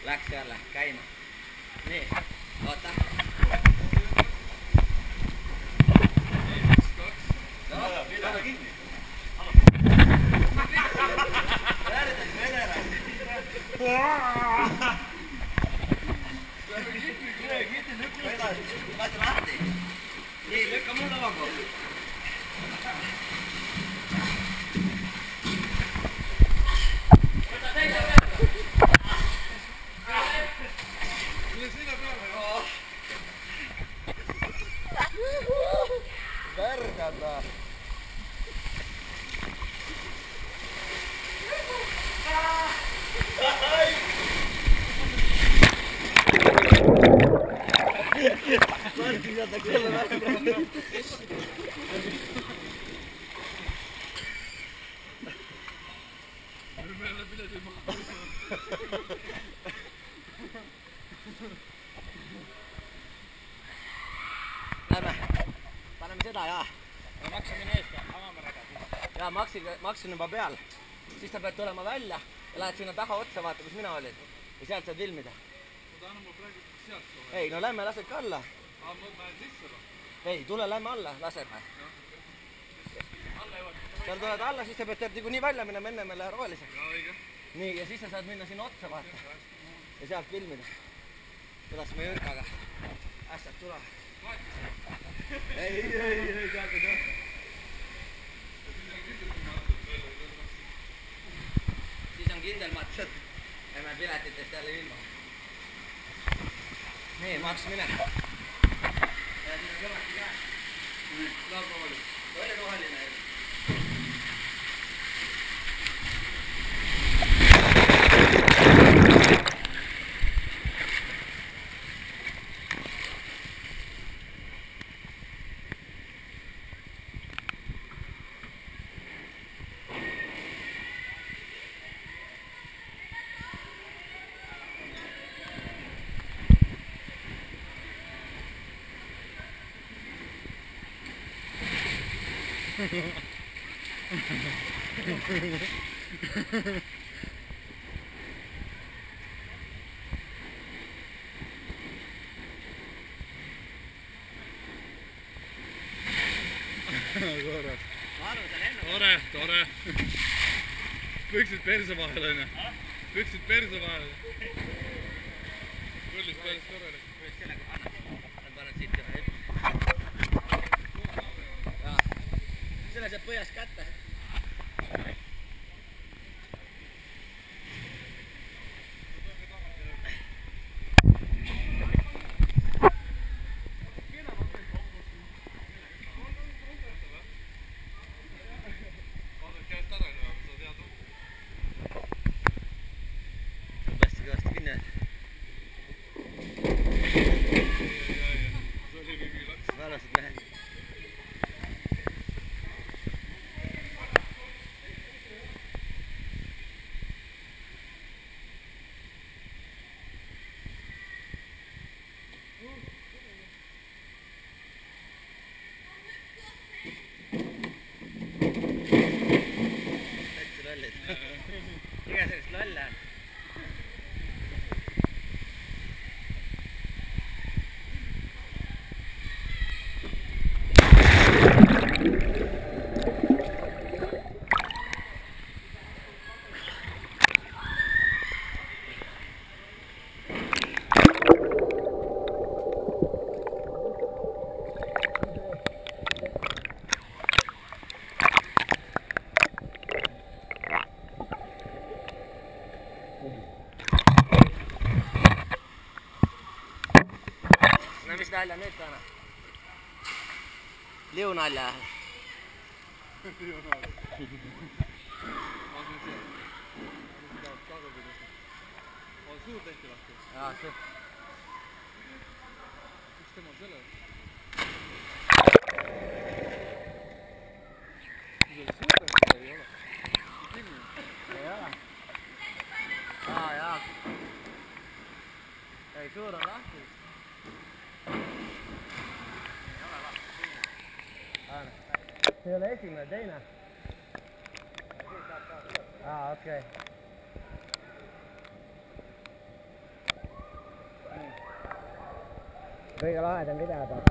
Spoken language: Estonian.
Läks jälle käima. Nii, oota. No, pidada kinni. Väärtad vedele. Kitti lükka edasi. Lase lahti. Nii, lükka mul lava kohta. Võta teise peale. Värgada. Martti saada külla välja. Meile piledi maha. Lähme. Paneme seda ja. Maks on mine eest ja avame rada. Ja Maks on juba peal. Siis ta pead tulema välja ja lähed sinna taha otsa vaata, kus mina olin. Ja sealt saad filmida. Ma tahan ma praegu sealt tule. Ei, no lähme lased ka alla. Ma lähen sisse või? Ei, tule lähme alla, laseme. Seal tuled alla, siis sa pead nii välja minema enne meile roolise. Ja õige. Nii, ja siis sa saad minna sinna otsa vaata. Ja sealt filmida. Kuidas me Jürkaga. Ässad tule. Ei, sealt ei tule. Siis on kindel matsad. Lähme piletitest jälle ilma. Nii, Maks mine. Ja siin on kõvasti käe. Lauprooli. Toile roheline. Tore. Püksid perse vahel on ju. Püksid perse vahel. Põllis päris tore. Võiks sellega panna. Panen siit ühe hüppe. Selle saab põhjas kätte. Iga sellist lolle on. No mis nalja nüüd ka annab? Liunalja. Liunalja. On suur tehti lahti? Jaa, suur. Miks tema selle? Mis oli suur tehti ei ole? Kinni? Ei ole. Jaa. Ei, suur on lahti. See ei ole esimene, teine. Okei. kõige lahedam video tahab.